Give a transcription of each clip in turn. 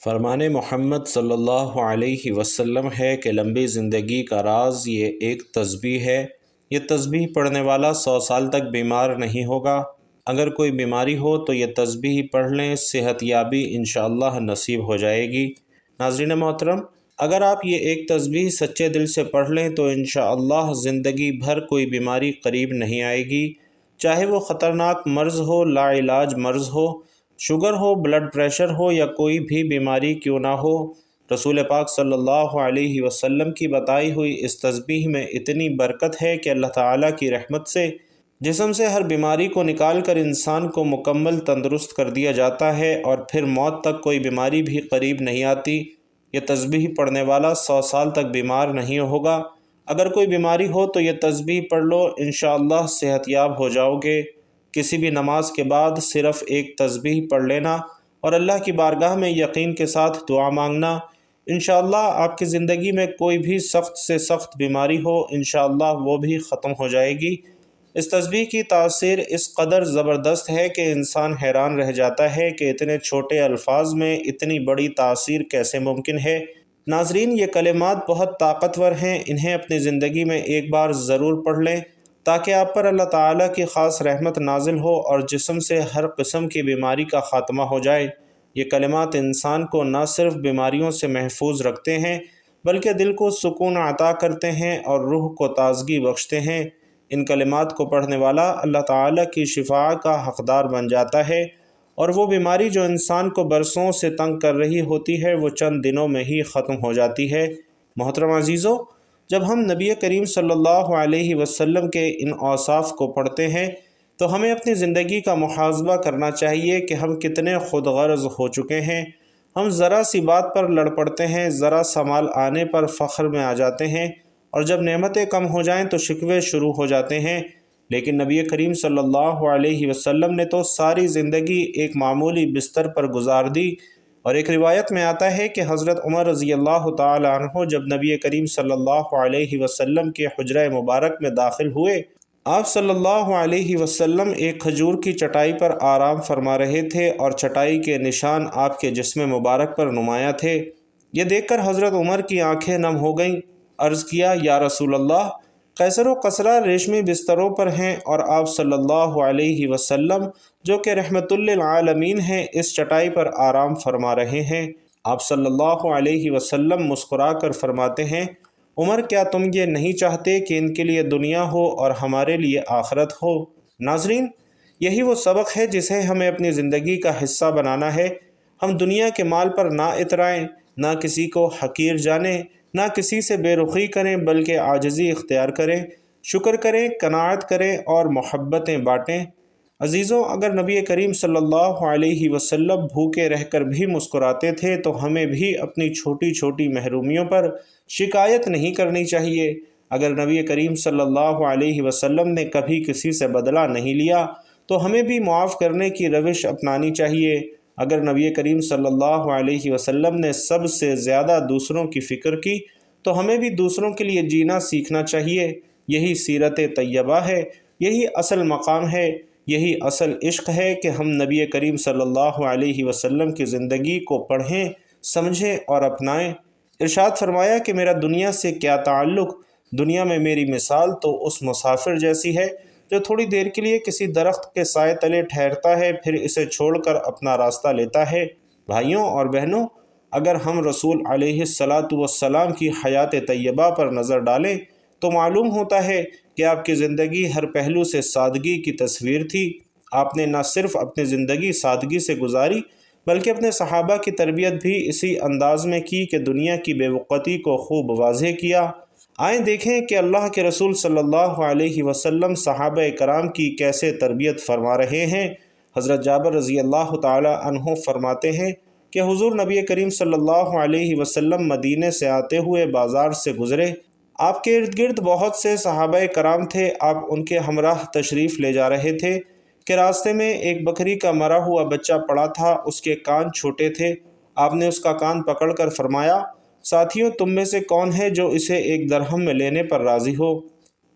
فرمان محمد صلی اللہ علیہ وسلم ہے کہ لمبی زندگی کا راز یہ ایک تسبیح ہے۔ یہ تسبیح پڑھنے والا 100 سال تک بیمار نہیں ہوگا۔ اگر کوئی بیماری ہو تو یہ تسبیح پڑھ لیں، صحت یابی انشاءاللہ نصیب ہو جائے گی۔ ناظرین محترم، اگر آپ یہ ایک تسبیح سچے دل سے پڑھ لیں تو انشاءاللہ زندگی بھر کوئی بیماری قریب نہیں آئے گی، چاہے وہ خطرناک مرض ہو، لا علاج مرض ہو، شوگر ہو، بلڈ پریشر ہو یا کوئی بھی بیماری کیوں نہ ہو۔ رسول پاک صلی اللہ علیہ وسلم کی بتائی ہوئی اس تسبیح میں اتنی برکت ہے کہ اللہ تعالیٰ کی رحمت سے جسم سے ہر بیماری کو نکال کر انسان کو مکمل تندرست کر دیا جاتا ہے، اور پھر موت تک کوئی بیماری بھی قریب نہیں آتی۔ یہ تسبیح پڑھنے والا 100 سال تک بیمار نہیں ہوگا۔ اگر کوئی بیماری ہو تو یہ تسبیح پڑھ لو، انشاءاللہ صحت یاب ہو جاؤ گے۔ کسی بھی نماز کے بعد صرف ایک تسبیح پڑھ لینا اور اللہ کی بارگاہ میں یقین کے ساتھ دعا مانگنا، انشاءاللہ آپ کی زندگی میں کوئی بھی سخت سے سخت بیماری ہو، انشاءاللہ وہ بھی ختم ہو جائے گی۔ اس تسبیح کی تاثیر اس قدر زبردست ہے کہ انسان حیران رہ جاتا ہے کہ اتنے چھوٹے الفاظ میں اتنی بڑی تاثیر کیسے ممکن ہے۔ ناظرین، یہ کلمات بہت طاقتور ہیں، انہیں اپنی زندگی میں ایک بار ضرور پڑھ لیں تاکہ آپ پر اللہ تعالیٰ کی خاص رحمت نازل ہو اور جسم سے ہر قسم کی بیماری کا خاتمہ ہو جائے۔ یہ کلمات انسان کو نہ صرف بیماریوں سے محفوظ رکھتے ہیں بلکہ دل کو سکون عطا کرتے ہیں اور روح کو تازگی بخشتے ہیں۔ ان کلمات کو پڑھنے والا اللہ تعالیٰ کی شفاء کا حقدار بن جاتا ہے، اور وہ بیماری جو انسان کو برسوں سے تنگ کر رہی ہوتی ہے وہ چند دنوں میں ہی ختم ہو جاتی ہے۔ محترم عزیزو، جب ہم نبی کریم صلی اللہ علیہ وسلم کے ان اوصاف کو پڑھتے ہیں تو ہمیں اپنی زندگی کا محاسبہ کرنا چاہیے کہ ہم کتنے خود غرض ہو چکے ہیں۔ ہم ذرا سی بات پر لڑ پڑتے ہیں، ذرا سا مال آنے پر فخر میں آ جاتے ہیں، اور جب نعمتیں کم ہو جائیں تو شکوے شروع ہو جاتے ہیں۔ لیکن نبی کریم صلی اللہ علیہ وسلم نے تو ساری زندگی ایک معمولی بستر پر گزار دی، اور ایک روایت میں آتا ہے کہ حضرت عمر رضی اللہ تعالی عنہ جب نبی کریم صلی اللہ علیہ وسلم کے حجرہ مبارک میں داخل ہوئے، آپ صلی اللہ علیہ وسلم ایک کھجور کی چٹائی پر آرام فرما رہے تھے اور چٹائی کے نشان آپ کے جسم مبارک پر نمایاں تھے۔ یہ دیکھ کر حضرت عمر کی آنکھیں نم ہو گئیں۔ عرض کیا، یا رسول اللہ، قیصر و کسریٰ ریشمی بستروں پر ہیں اور آپ صلی اللہ علیہ وسلم جو کہ رحمت للعالمین ہیں اس چٹائی پر آرام فرما رہے ہیں۔ آپ صلی اللہ علیہ وسلم مسکرا کر فرماتے ہیں، عمر، کیا تم یہ نہیں چاہتے کہ ان کے لیے دنیا ہو اور ہمارے لیے آخرت ہو؟ ناظرین، یہی وہ سبق ہے جسے ہمیں اپنی زندگی کا حصہ بنانا ہے۔ ہم دنیا کے مال پر نہ اترائیں، نہ کسی کو حقیر جانیں، نہ کسی سے بے رخی کریں، بلکہ عاجزی اختیار کریں، شکر کریں، قناعت کریں اور محبتیں بانٹیں۔ عزیزوں، اگر نبی کریم صلی اللہ علیہ وسلم بھوکے رہ کر بھی مسکراتے تھے تو ہمیں بھی اپنی چھوٹی چھوٹی محرومیوں پر شکایت نہیں کرنی چاہیے۔ اگر نبی کریم صلی اللہ علیہ وسلم نے کبھی کسی سے بدلہ نہیں لیا تو ہمیں بھی معاف کرنے کی روش اپنانی چاہیے۔ اگر نبی کریم صلی اللہ علیہ وسلم نے سب سے زیادہ دوسروں کی فکر کی تو ہمیں بھی دوسروں کے لیے جینا سیکھنا چاہیے۔ یہی سیرت طیبہ ہے، یہی اصل مقام ہے، یہی اصل عشق ہے کہ ہم نبی کریم صلی اللہ علیہ وسلم کی زندگی کو پڑھیں، سمجھیں اور اپنائیں۔ ارشاد فرمایا کہ میرا دنیا سے کیا تعلق، دنیا میں میری مثال تو اس مسافر جیسی ہے جو تھوڑی دیر کے لیے کسی درخت کے سائے تلے ٹھہرتا ہے، پھر اسے چھوڑ کر اپنا راستہ لیتا ہے۔ بھائیوں اور بہنوں، اگر ہم رسول علیہ الصلاۃ والسلام کی حیات طیبہ پر نظر ڈالیں تو معلوم ہوتا ہے کہ آپ کی زندگی ہر پہلو سے سادگی کی تصویر تھی۔ آپ نے نہ صرف اپنی زندگی سادگی سے گزاری بلکہ اپنے صحابہ کی تربیت بھی اسی انداز میں کی کہ دنیا کی بے وقتی کو خوب واضح کیا۔ آئیں دیکھیں کہ اللہ کے رسول صلی اللہ علیہ وسلم صحابہ کرام کی کیسے تربیت فرما رہے ہیں۔ حضرت جابر رضی اللہ تعالی عنہ فرماتے ہیں کہ حضور نبی کریم صلی اللہ علیہ وسلم مدینے سے آتے ہوئے بازار سے گزرے۔ آپ کے ارد گرد بہت سے صحابہ کرام تھے۔ آپ ان کے ہمراہ تشریف لے جا رہے تھے کہ راستے میں ایک بکری کا مرا ہوا بچہ پڑا تھا، اس کے کان چھوٹے تھے۔ آپ نے اس کا کان پکڑ کر فرمایا، ساتھیوں، تم میں سے کون ہے جو اسے 1 درہم میں لینے پر راضی ہو؟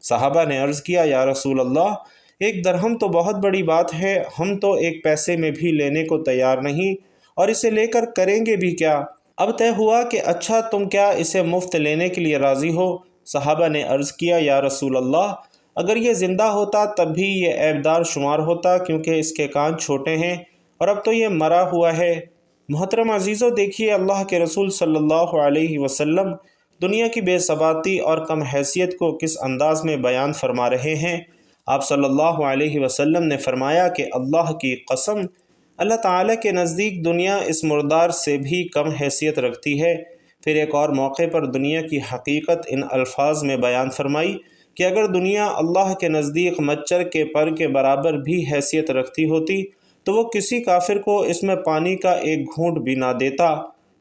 صحابہ نے عرض کیا، یا رسول اللہ، 1 درہم تو بہت بڑی بات ہے، ہم تو 1 پیسے میں بھی لینے کو تیار نہیں۔ اور اسے لے کر کریں گے بھی کیا؟ اب طے ہوا کہ اچھا تم کیا اسے مفت لینے کے لیے راضی ہو؟ صحابہ نے عرض کیا یا رسول اللہ، اگر یہ زندہ ہوتا تب بھی یہ عیبدار شمار ہوتا، کیونکہ اس کے کان چھوٹے ہیں، اور اب تو یہ مرا ہوا ہے۔ محترم عزیزو، دیکھیے اللہ کے رسول صلی اللہ علیہ وسلم دنیا کی بے ثباتی اور کم حیثیت کو کس انداز میں بیان فرما رہے ہیں۔ آپ صلی اللہ علیہ وسلم نے فرمایا کہ اللہ کی قسم، اللہ تعالیٰ کے نزدیک دنیا اس مردار سے بھی کم حیثیت رکھتی ہے۔ پھر ایک اور موقع پر دنیا کی حقیقت ان الفاظ میں بیان فرمائی کہ اگر دنیا اللہ کے نزدیک مچھر کے پر کے برابر بھی حیثیت رکھتی ہوتی تو وہ کسی کافر کو اس میں پانی کا ایک گھونٹ بھی نہ دیتا۔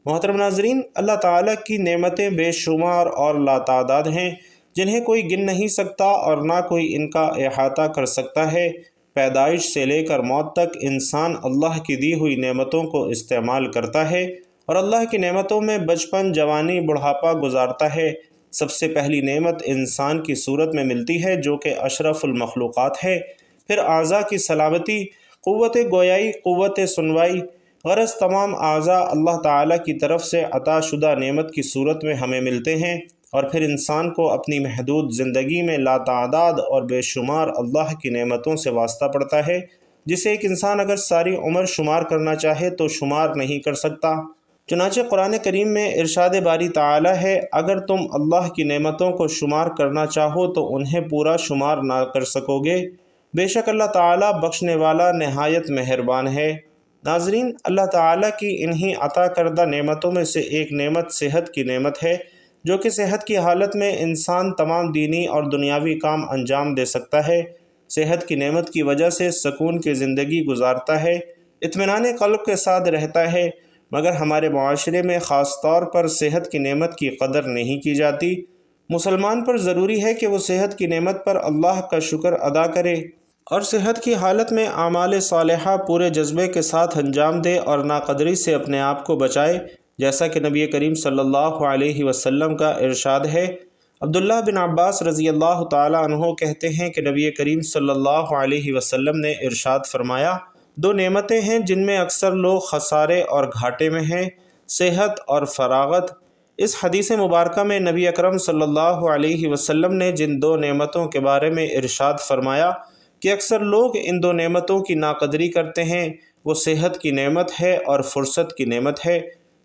محترم ناظرین، اللہ تعالیٰ کی نعمتیں بے شمار اور لاتعداد ہیں، جنہیں کوئی گن نہیں سکتا اور نہ کوئی ان کا احاطہ کر سکتا ہے۔ پیدائش سے لے کر موت تک انسان اللہ کی دی ہوئی نعمتوں کو استعمال کرتا ہے اور اللہ کی نعمتوں میں بچپن، جوانی، بڑھاپا گزارتا ہے۔ سب سے پہلی نعمت انسان کی صورت میں ملتی ہے جو کہ اشرف المخلوقات ہے، پھر اعضاء کی سلامتی، قوت گویائی، قوت سنوائی۔ غرض تمام اعضاء اللہ تعالیٰ کی طرف سے عطا شدہ نعمت کی صورت میں ہمیں ملتے ہیں، اور پھر انسان کو اپنی محدود زندگی میں لاتعداد اور بے شمار اللہ کی نعمتوں سے واسطہ پڑتا ہے، جسے ایک انسان اگر ساری عمر شمار کرنا چاہے تو شمار نہیں کر سکتا۔ چنانچہ قرآن کریم میں ارشاد باری تعالیٰ ہے، اگر تم اللہ کی نعمتوں کو شمار کرنا چاہو تو انہیں پورا شمار نہ کر سکو گے، بے شک اللہ تعالیٰ بخشنے والا نہایت مہربان ہے۔ ناظرین، اللہ تعالیٰ کی انہی عطا کردہ نعمتوں میں سے ایک نعمت صحت کی نعمت ہے، جو کہ صحت کی حالت میں انسان تمام دینی اور دنیاوی کام انجام دے سکتا ہے۔ صحت کی نعمت کی وجہ سے سکون کی زندگی گزارتا ہے، اطمینان قلب کے ساتھ رہتا ہے، مگر ہمارے معاشرے میں خاص طور پر صحت کی نعمت کی قدر نہیں کی جاتی۔ مسلمان پر ضروری ہے کہ وہ صحت کی نعمت پر اللہ کا شکر ادا کرے اور صحت کی حالت میں اعمال صالحہ پورے جذبے کے ساتھ انجام دے اور ناقدری سے اپنے آپ کو بچائے، جیسا کہ نبی کریم صلی اللہ علیہ وسلم کا ارشاد ہے۔ عبداللہ بن عباس رضی اللہ تعالیٰ عنہ کہتے ہیں کہ نبی کریم صلی اللہ علیہ وسلم نے ارشاد فرمایا، دو نعمتیں ہیں جن میں اکثر لوگ خسارے اور گھاٹے میں ہیں، صحت اور فراغت۔ اس حدیث مبارکہ میں نبی اکرم صلی اللہ علیہ وسلم نے جن دو نعمتوں کے بارے میں ارشاد فرمایا کہ اکثر لوگ ان دو نعمتوں کی ناقدری کرتے ہیں، وہ صحت کی نعمت ہے اور فرصت کی نعمت ہے۔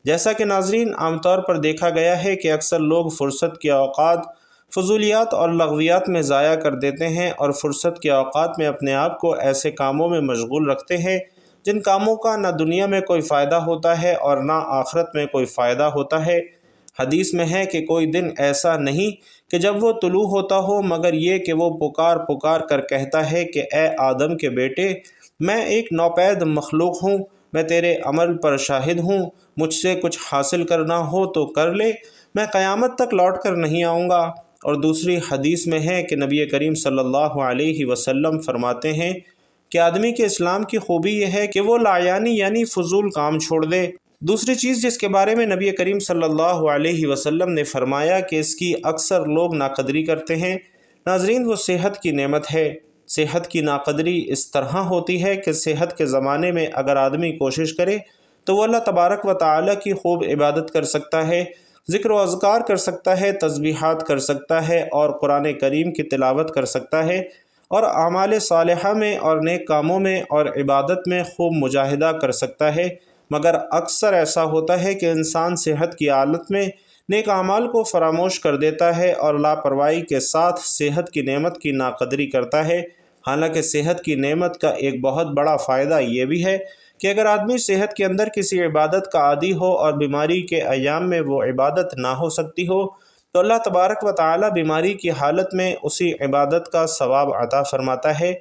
جیسا کہ ناظرین عام طور پر دیکھا گیا ہے کہ اکثر لوگ فرصت کے اوقات فضولیات اور لغویات میں ضائع کر دیتے ہیں اور فرصت کے اوقات میں اپنے آپ کو ایسے کاموں میں مشغول رکھتے ہیں جن کاموں کا نہ دنیا میں کوئی فائدہ ہوتا ہے اور نہ آخرت میں کوئی فائدہ ہوتا ہے۔ حدیث میں ہے کہ کوئی دن ایسا نہیں کہ جب وہ طلوع ہوتا ہو مگر یہ کہ وہ پکار پکار کر کہتا ہے کہ اے آدم کے بیٹے، میں ایک نوپید مخلوق ہوں، میں تیرے عمل پر شاہد ہوں، مجھ سے کچھ حاصل کرنا ہو تو کر لے، میں قیامت تک لوٹ کر نہیں آؤں گا۔ اور دوسری حدیث میں ہے کہ نبی کریم صلی اللہ علیہ وسلم فرماتے ہیں کہ آدمی کے اسلام کی خوبی یہ ہے کہ وہ لایانی یعنی فضول کام چھوڑ دے۔ دوسری چیز جس کے بارے میں نبی کریم صلی اللہ علیہ وسلم نے فرمایا کہ اس کی اکثر لوگ ناقدری کرتے ہیں، ناظرین، وہ صحت کی نعمت ہے۔ صحت کی ناقدری اس طرح ہوتی ہے کہ صحت کے زمانے میں اگر آدمی کوشش کرے تو وہ اللہ تبارک و تعالیٰ کی خوب عبادت کر سکتا ہے، ذکر و اذکار کر سکتا ہے، تسبیحات کر سکتا ہے اور قرآن کریم کی تلاوت کر سکتا ہے اور اعمال صالحہ میں اور نیک کاموں میں اور عبادت میں خوب مجاہدہ کر سکتا ہے، مگر اکثر ایسا ہوتا ہے کہ انسان صحت کی حالت میں نیک اعمال کو فراموش کر دیتا ہے اور لاپرواہی کے ساتھ صحت کی نعمت کی ناقدری کرتا ہے۔ حالانکہ صحت کی نعمت کا ایک بہت بڑا فائدہ یہ بھی ہے کہ اگر آدمی صحت کے اندر کسی عبادت کا عادی ہو اور بیماری کے ایام میں وہ عبادت نہ ہو سکتی ہو تو اللہ تبارک و تعالی بیماری کی حالت میں اسی عبادت کا ثواب عطا فرماتا ہے۔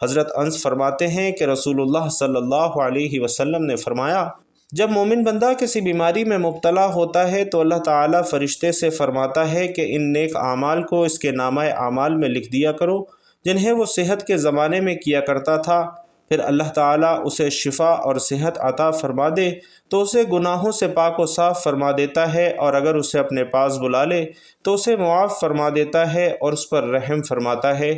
حضرت انس فرماتے ہیں کہ رسول اللہ صلی اللہ علیہ وسلم نے فرمایا، جب مومن بندہ کسی بیماری میں مبتلا ہوتا ہے تو اللہ تعالیٰ فرشتے سے فرماتا ہے کہ ان نیک اعمال کو اس کے نامہ اعمال میں لکھ دیا کرو جنہیں وہ صحت کے زمانے میں کیا کرتا تھا۔ پھر اللہ تعالیٰ اسے شفا اور صحت عطا فرما دے تو اسے گناہوں سے پاک و صاف فرما دیتا ہے، اور اگر اسے اپنے پاس بلا لے تو اسے معاف فرما دیتا ہے اور اس پر رحم فرماتا ہے۔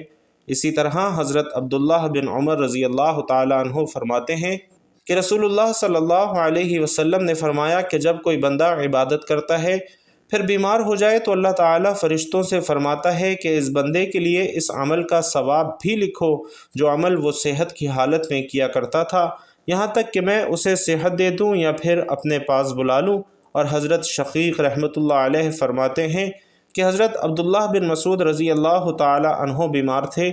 اسی طرح حضرت عبداللہ بن عمر رضی اللہ تعالیٰ عنہ فرماتے ہیں کہ رسول اللہ صلی اللہ علیہ وسلم نے فرمایا کہ جب کوئی بندہ عبادت کرتا ہے پھر بیمار ہو جائے تو اللہ تعالیٰ فرشتوں سے فرماتا ہے کہ اس بندے کے لیے اس عمل کا ثواب بھی لکھو جو عمل وہ صحت کی حالت میں کیا کرتا تھا، یہاں تک کہ میں اسے صحت دے دوں یا پھر اپنے پاس بلا لوں۔ اور حضرت شقیق رحمۃ اللہ علیہ فرماتے ہیں کہ حضرت عبداللہ بن مسعود رضی اللہ تعالی عنہ بیمار تھے،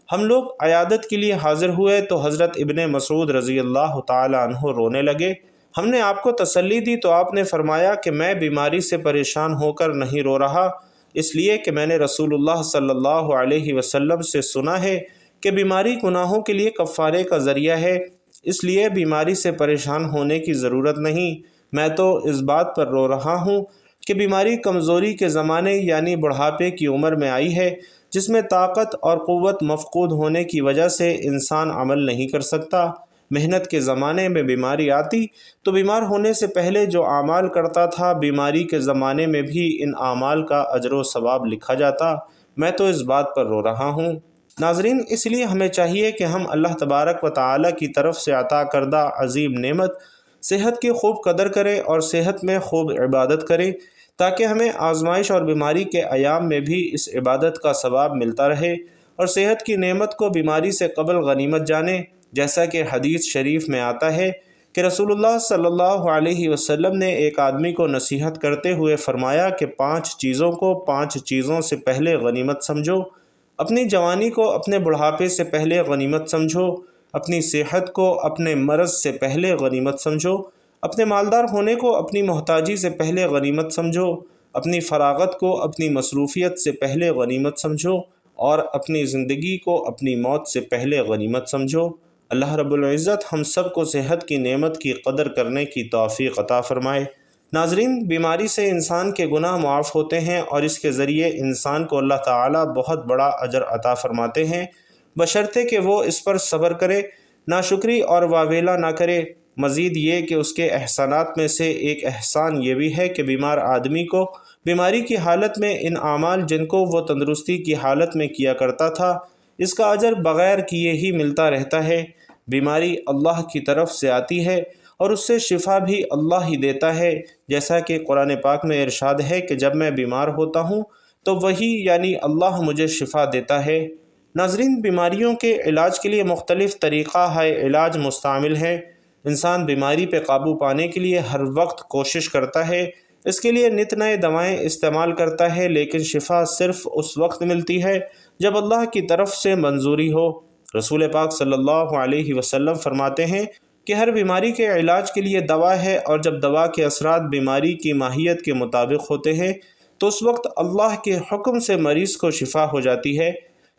ہم لوگ عیادت کے لیے حاضر ہوئے تو حضرت ابن مسعود رضی اللہ تعالی عنہ رونے لگے۔ ہم نے آپ کو تسلی دی تو آپ نے فرمایا کہ میں بیماری سے پریشان ہو کر نہیں رو رہا، اس لیے کہ میں نے رسول اللہ صلی اللہ علیہ وسلم سے سنا ہے کہ بیماری گناہوں کے لیے کفارے کا ذریعہ ہے، اس لیے بیماری سے پریشان ہونے کی ضرورت نہیں۔ میں تو اس بات پر رو رہا ہوں کہ بیماری کمزوری کے زمانے یعنی بڑھاپے کی عمر میں آئی ہے، جس میں طاقت اور قوت مفقود ہونے کی وجہ سے انسان عمل نہیں کر سکتا۔ محنت کے زمانے میں بیماری آتی تو بیمار ہونے سے پہلے جو اعمال کرتا تھا بیماری کے زمانے میں بھی ان اعمال کا اجر و ثواب لکھا جاتا۔ میں تو اس بات پر رو رہا ہوں۔ ناظرین، اس لیے ہمیں چاہیے کہ ہم اللہ تبارک و تعالی کی طرف سے عطا کردہ عظیم نعمت صحت کی خوب قدر کریں اور صحت میں خوب عبادت کریں تاکہ ہمیں آزمائش اور بیماری کے ایام میں بھی اس عبادت کا ثواب ملتا رہے، اور صحت کی نعمت کو بیماری سے قبل غنیمت جانیں، جیسا کہ حدیث شریف میں آتا ہے کہ رسول اللہ صلی اللہ علیہ وسلم نے ایک آدمی کو نصیحت کرتے ہوئے فرمایا کہ 5 چیزوں کو 5 چیزوں سے پہلے غنیمت سمجھو، اپنی جوانی کو اپنے بڑھاپے سے پہلے غنیمت سمجھو، اپنی صحت کو اپنے مرض سے پہلے غنیمت سمجھو، اپنے مالدار ہونے کو اپنی محتاجی سے پہلے غنیمت سمجھو، اپنی فراغت کو اپنی مصروفیت سے پہلے غنیمت سمجھو، اور اپنی زندگی کو اپنی موت سے پہلے غنیمت سمجھو۔ اللہ رب العزت ہم سب کو صحت کی نعمت کی قدر کرنے کی توفیق عطا فرمائے۔ ناظرین، بیماری سے انسان کے گناہ معاف ہوتے ہیں اور اس کے ذریعے انسان کو اللہ تعالیٰ بہت بڑا اجر عطا فرماتے ہیں، بشرطے کہ وہ اس پر صبر کرے، ناشکری اور واویلا نہ کرے۔ مزید یہ کہ اس کے احسانات میں سے ایک احسان یہ بھی ہے کہ بیمار آدمی کو بیماری کی حالت میں ان اعمال جن کو وہ تندرستی کی حالت میں کیا کرتا تھا اس کا اجر بغیر کیے ہی ملتا رہتا ہے۔ بیماری اللہ کی طرف سے آتی ہے اور اس سے شفا بھی اللہ ہی دیتا ہے، جیسا کہ قرآن پاک میں ارشاد ہے کہ جب میں بیمار ہوتا ہوں تو وہی یعنی اللہ مجھے شفا دیتا ہے۔ ناظرین، بیماریوں کے علاج کے لیے مختلف طریقہ علاج مستعمل ہیں۔ انسان بیماری پہ قابو پانے کے لیے ہر وقت کوشش کرتا ہے، اس کے لیے نت نئے دوائیں استعمال کرتا ہے، لیکن شفا صرف اس وقت ملتی ہے جب اللہ کی طرف سے منظوری ہو۔ رسول پاک صلی اللہ علیہ وسلم فرماتے ہیں کہ ہر بیماری کے علاج کے لیے دوا ہے، اور جب دوا کے اثرات بیماری کی ماہیت کے مطابق ہوتے ہیں تو اس وقت اللہ کے حکم سے مریض کو شفا ہو جاتی ہے۔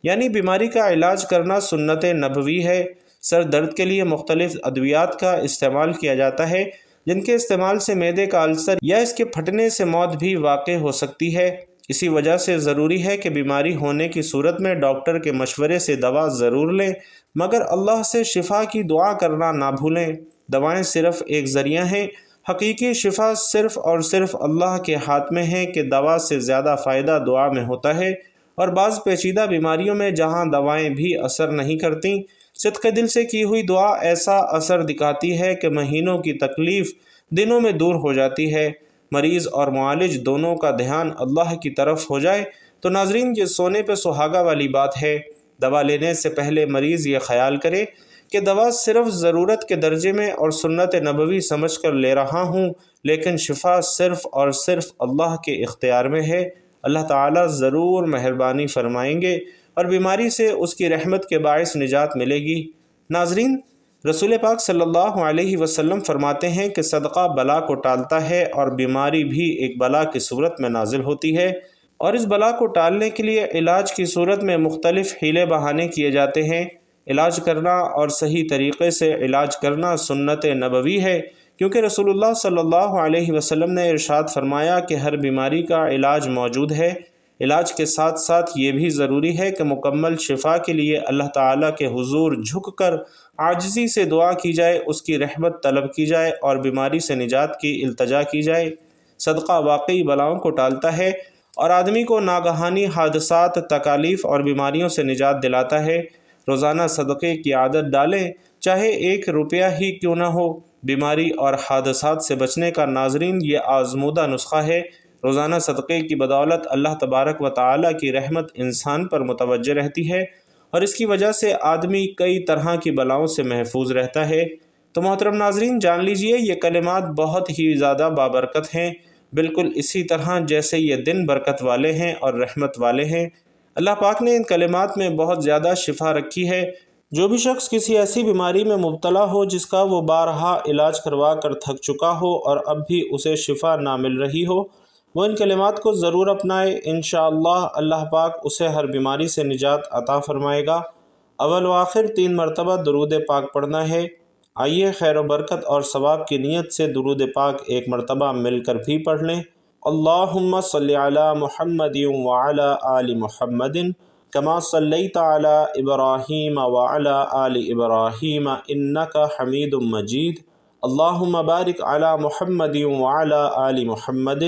یعنی بیماری کا علاج کرنا سنت نبوی ہے۔ سر درد کے لیے مختلف ادویات کا استعمال کیا جاتا ہے، جن کے استعمال سے معدے کا السر یا اس کے پھٹنے سے موت بھی واقع ہو سکتی ہے۔ اسی وجہ سے ضروری ہے کہ بیماری ہونے کی صورت میں ڈاکٹر کے مشورے سے دوا ضرور لیں، مگر اللہ سے شفا کی دعا کرنا نہ بھولیں۔ دوائیں صرف ایک ذریعہ ہیں، حقیقی شفا صرف اور صرف اللہ کے ہاتھ میں ہے کہ دوا سے زیادہ فائدہ دعا میں ہوتا ہے، اور بعض پیچیدہ بیماریوں میں جہاں دوائیں بھی اثر نہیں کرتیں، صدق دل سے کی ہوئی دعا ایسا اثر دکھاتی ہے کہ مہینوں کی تکلیف دنوں میں دور ہو جاتی ہے۔ مریض اور معالج دونوں کا دھیان اللہ کی طرف ہو جائے تو ناظرین یہ سونے پہ سہاگا والی بات ہے۔ دوا لینے سے پہلے مریض یہ خیال کرے کہ دوا صرف ضرورت کے درجے میں اور سنت نبوی سمجھ کر لے رہا ہوں، لیکن شفا صرف اور صرف اللہ کے اختیار میں ہے۔ اللہ تعالیٰ ضرور مہربانی فرمائیں گے اور بیماری سے اس کی رحمت کے باعث نجات ملے گی۔ ناظرین، رسول پاک صلی اللہ علیہ وسلم فرماتے ہیں کہ صدقہ بلا کو ٹالتا ہے، اور بیماری بھی ایک بلا کی صورت میں نازل ہوتی ہے، اور اس بلا کو ٹالنے کے لیے علاج کی صورت میں مختلف حیلے بہانے کیے جاتے ہیں۔ علاج کرنا اور صحیح طریقے سے علاج کرنا سنت نبوی ہے، کیونکہ رسول اللہ صلی اللہ علیہ وسلم نے ارشاد فرمایا کہ ہر بیماری کا علاج موجود ہے۔ علاج کے ساتھ ساتھ یہ بھی ضروری ہے کہ مکمل شفا کے لیے اللہ تعالیٰ کے حضور جھک کر عاجزی سے دعا کی جائے، اس کی رحمت طلب کی جائے اور بیماری سے نجات کی التجا کی جائے۔ صدقہ واقعی بلاؤں کو ٹالتا ہے اور آدمی کو ناگہانی حادثات، تکالیف اور بیماریوں سے نجات دلاتا ہے۔ روزانہ صدقے کی عادت ڈالیں، چاہے 1 روپیہ ہی کیوں نہ ہو۔ بیماری اور حادثات سے بچنے کا ناظرین یہ آزمودہ نسخہ ہے۔ روزانہ صدقے کی بدولت اللہ تبارک و تعالیٰ کی رحمت انسان پر متوجہ رہتی ہے اور اس کی وجہ سے آدمی کئی طرح کی بلاؤں سے محفوظ رہتا ہے۔ تو محترم ناظرین، جان لیجئے یہ کلمات بہت ہی زیادہ بابرکت ہیں، بالکل اسی طرح جیسے یہ دن برکت والے ہیں اور رحمت والے ہیں۔ اللہ پاک نے ان کلمات میں بہت زیادہ شفا رکھی ہے۔ جو بھی شخص کسی ایسی بیماری میں مبتلا ہو جس کا وہ بارہا علاج کروا کر تھک چکا ہو اور اب بھی اسے شفا نہ مل رہی ہو، وہ ان کلمات کو ضرور اپنائے۔ انشاءاللہ اللہ پاک اسے ہر بیماری سے نجات عطا فرمائے گا۔ اول و آخر 3 مرتبہ درود پاک پڑھنا ہے۔ آئیے خیر و برکت اور ثواب کی نیت سے درود پاک ایک مرتبہ مل کر بھی پڑھ لیں۔ اللہم صلی علی محمد وعلی آل محمد کما صلیت علی ابراہیم وعلی آل ابراہیم انک حمید مجید۔ اللہم بارک علی محمد وعلی آل محمد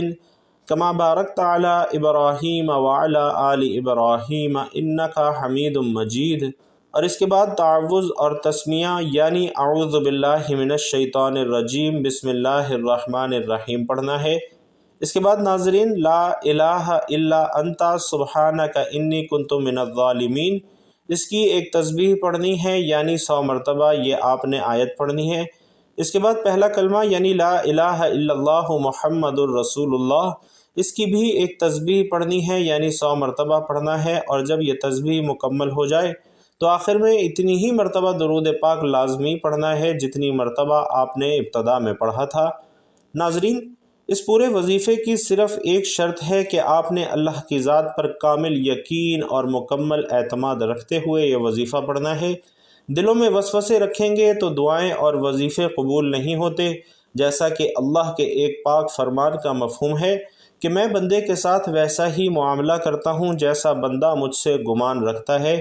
کما بارکت علی ابراہیم وعلی آل ابراہیم انک حمید مجید۔ اور اس کے بعد تعوذ اور تسمیہ یعنی اعوذ باللہ من الشیطان الرجیم بسم اللہ الرحمن الرحیم پڑھنا ہے۔ اس کے بعد ناظرین لا الہ الا انت سبحانک انی کنت من الظالمین، اس کی ایک تسبیح پڑھنی ہے یعنی 100 مرتبہ یہ آپ نے آیت پڑھنی ہے۔ اس کے بعد پہلا کلمہ یعنی لا الہ الا اللہ محمد الرسول اللہ، اس کی بھی ایک تسبیح پڑھنی ہے یعنی 100 مرتبہ پڑھنا ہے، اور جب یہ تسبیح مکمل ہو جائے تو آخر میں اتنی ہی مرتبہ درود پاک لازمی پڑھنا ہے جتنی مرتبہ آپ نے ابتدا میں پڑھا تھا۔ ناظرین، اس پورے وظیفے کی صرف ایک شرط ہے کہ آپ نے اللہ کی ذات پر کامل یقین اور مکمل اعتماد رکھتے ہوئے یہ وظیفہ پڑھنا ہے۔ دلوں میں وسوسے رکھیں گے تو دعائیں اور وظیفے قبول نہیں ہوتے، جیسا کہ اللہ کے ایک پاک فرمان کا مفہوم ہے کہ میں بندے کے ساتھ ویسا ہی معاملہ کرتا ہوں جیسا بندہ مجھ سے گمان رکھتا ہے۔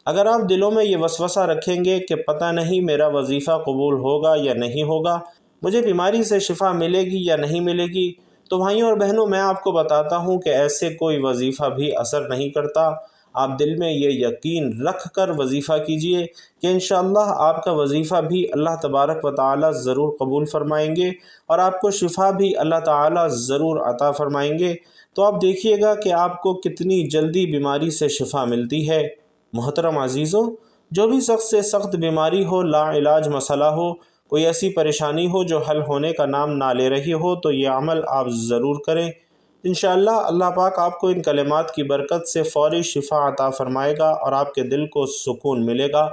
اگر آپ دلوں میں یہ وسوسہ رکھیں گے کہ پتہ نہیں میرا وظیفہ قبول ہوگا یا نہیں ہوگا، مجھے بیماری سے شفا ملے گی یا نہیں ملے گی، تو بھائیوں اور بہنوں میں آپ کو بتاتا ہوں کہ ایسے کوئی وظیفہ بھی اثر نہیں کرتا۔ آپ دل میں یہ یقین رکھ کر وظیفہ کیجئے کہ انشاءاللہ آپ کا وظیفہ بھی اللہ تبارک و تعالی ضرور قبول فرمائیں گے اور آپ کو شفا بھی اللہ تعالی ضرور عطا فرمائیں گے۔ تو آپ دیکھیے گا کہ آپ کو کتنی جلدی بیماری سے شفا ملتی ہے۔ محترم عزیزوں، جو بھی سخت سے سخت بیماری ہو، لا علاج مسئلہ ہو، کوئی ایسی پریشانی ہو جو حل ہونے کا نام نہ لے رہی ہو، تو یہ عمل آپ ضرور کریں۔ انشاءاللہ اللہ پاک آپ کو ان کلمات کی برکت سے فوری شفا عطا فرمائے گا اور آپ کے دل کو سکون ملے گا۔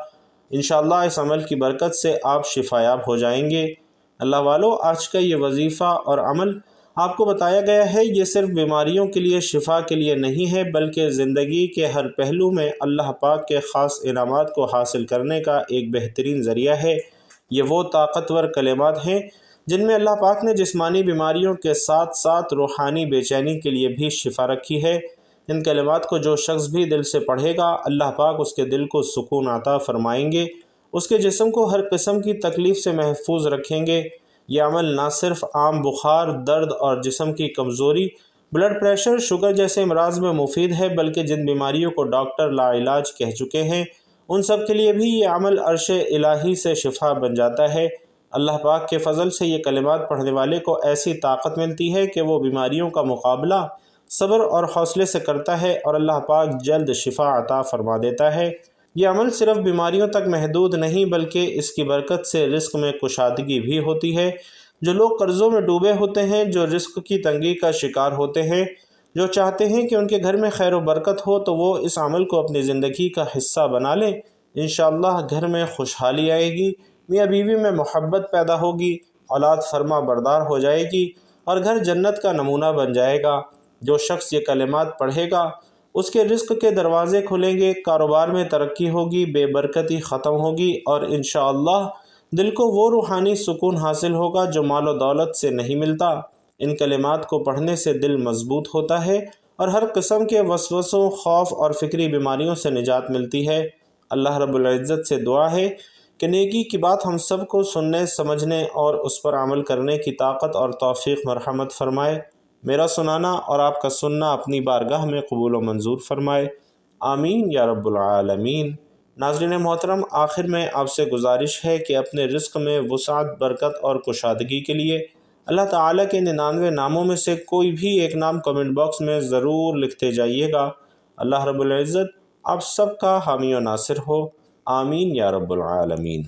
انشاءاللہ اس عمل کی برکت سے آپ شفا یاب ہو جائیں گے۔ اللہ والو، آج کا یہ وظیفہ اور عمل آپ کو بتایا گیا ہے، یہ صرف بیماریوں کے لیے شفا کے لیے نہیں ہے، بلکہ زندگی کے ہر پہلو میں اللہ پاک کے خاص انعامات کو حاصل کرنے کا ایک بہترین ذریعہ ہے۔ یہ وہ طاقتور کلمات ہیں جن میں اللہ پاک نے جسمانی بیماریوں کے ساتھ ساتھ روحانی بے چینی کے لیے بھی شفا رکھی ہے۔ ان کلمات کو جو شخص بھی دل سے پڑھے گا، اللہ پاک اس کے دل کو سکون عطا فرمائیں گے، اس کے جسم کو ہر قسم کی تکلیف سے محفوظ رکھیں گے۔ یہ عمل نہ صرف عام بخار، درد اور جسم کی کمزوری، بلڈ پریشر، شوگر جیسے امراض میں مفید ہے، بلکہ جن بیماریوں کو ڈاکٹر لا علاج کہہ چکے ہیں ان سب کے لیے بھی یہ عمل عرش الہی سے شفا بن جاتا ہے۔ اللہ پاک کے فضل سے یہ کلمات پڑھنے والے کو ایسی طاقت ملتی ہے کہ وہ بیماریوں کا مقابلہ صبر اور حوصلے سے کرتا ہے اور اللہ پاک جلد شفا عطا فرما دیتا ہے۔ یہ عمل صرف بیماریوں تک محدود نہیں، بلکہ اس کی برکت سے رزق میں کشادگی بھی ہوتی ہے۔ جو لوگ قرضوں میں ڈوبے ہوتے ہیں، جو رزق کی تنگی کا شکار ہوتے ہیں، جو چاہتے ہیں کہ ان کے گھر میں خیر و برکت ہو، تو وہ اس عمل کو اپنی زندگی کا حصہ بنا لیں۔ انشاءاللہ گھر میں خوشحالی آئے گی، میاں بیوی میں محبت پیدا ہوگی، اولاد فرما بردار ہو جائے گی اور گھر جنت کا نمونہ بن جائے گا۔ جو شخص یہ کلمات پڑھے گا اس کے رزق کے دروازے کھلیں گے، کاروبار میں ترقی ہوگی، بے برکتی ختم ہوگی اور انشاءاللہ دل کو وہ روحانی سکون حاصل ہوگا جو مال و دولت سے نہیں ملتا۔ ان کلمات کو پڑھنے سے دل مضبوط ہوتا ہے اور ہر قسم کے وسوسوں، خوف اور فکری بیماریوں سے نجات ملتی ہے۔ اللہ رب العزت سے دعا ہے کہ نیکی کی بات ہم سب کو سننے، سمجھنے اور اس پر عمل کرنے کی طاقت اور توفیق مرحمت فرمائے۔ میرا سنانا اور آپ کا سننا اپنی بارگاہ میں قبول و منظور فرمائے۔ آمین یا رب العالمین۔ ناظرین محترم، آخر میں آپ سے گزارش ہے کہ اپنے رزق میں وسعت، برکت اور کشادگی کے لیے اللہ تعالیٰ کے 99 ناموں میں سے کوئی بھی ایک نام کمنٹ باکس میں ضرور لکھتے جائیے گا۔ اللہ رب العزت آپ سب کا حامی و ناصر ہو، آمین یا رب العالمین۔